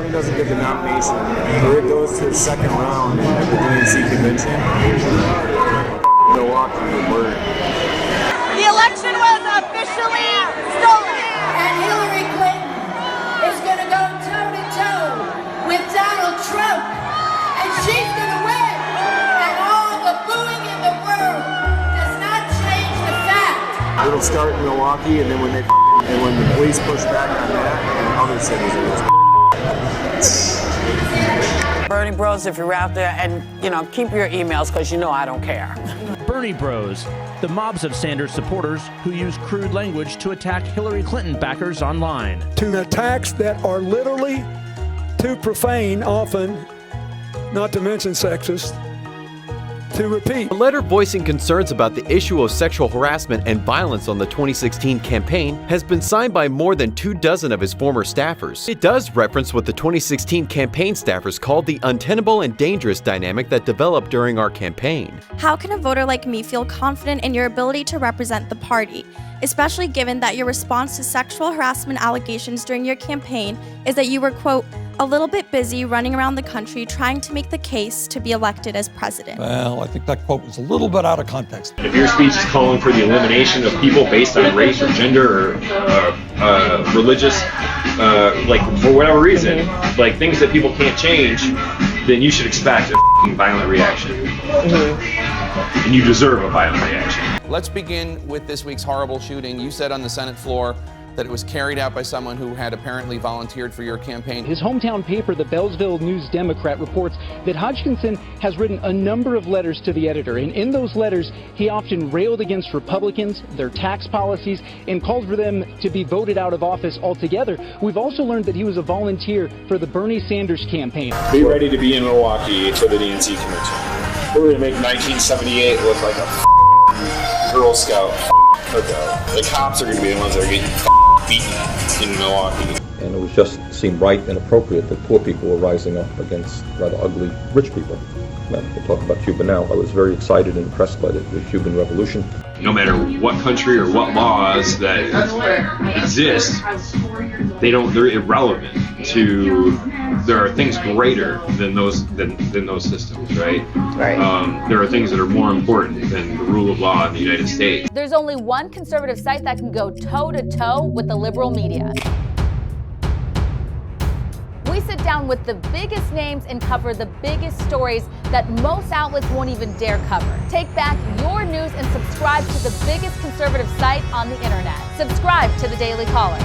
Bernie doesn't get the nomination, or it goes to the second round at the DNC convention, Milwaukee would word. The election was officially stolen. And Hillary Clinton is going to go toe-to-toe with Donald Trump, and she's going to win. And all the booing in the world does not change the fact. It'll start in Milwaukee, and then when the police push back on that, and other cities will. Bernie Bros, if you're out there, and keep your emails because I don't care. Bernie Bros, the mobs of Sanders supporters who use crude language to attack Hillary Clinton backers online. To attacks that are literally too profane, often, not to mention sexist, to repeat. A letter voicing concerns about the issue of sexual harassment and violence on the 2016 campaign has been signed by more than 24 of his former staffers. It does reference what the 2016 campaign staffers called the untenable and dangerous dynamic that developed during our campaign. How can a voter like me feel confident in your ability to represent the party, especially given that your response to sexual harassment allegations during your campaign is that you were, quote, a little bit busy running around the country trying to make the case to be elected as president? Well, I think that quote was a little bit out of context. If your speech is calling for the elimination of people based on race or gender or religious, for whatever reason, things that people can't change, then you should expect a violent reaction. And you deserve a violent reaction. Let's begin with this week's horrible shooting. You said on the Senate floor that it was carried out by someone who had apparently volunteered for your campaign. His hometown paper, the Bellsville News-Democrat, reports that Hodgkinson has written a number of letters to the editor, and in those letters, he often railed against Republicans, their tax policies, and called for them to be voted out of office altogether. We've also learned that he was a volunteer for the Bernie Sanders campaign. Be ready to be in Milwaukee for the DNC convention. We're going to make 1978 look like a Girl Scout cookout. The cops are going to be the ones that are getting beaten in Milwaukee. And it was just seemed right and appropriate that poor people were rising up against rather ugly rich people. Now, we're talking about Cuba now. I was very excited and impressed by the Cuban Revolution. No matter what country or what laws that exist, they're irrelevant to. There are things greater than those systems, right? Right. There are things that are more important than the rule of law in the United States. There's only one conservative site that can go toe-to-toe with the liberal media. We sit down with the biggest names and cover the biggest stories that most outlets won't even dare cover. Take back your news and subscribe to the biggest conservative site on the internet. Subscribe to The Daily Caller.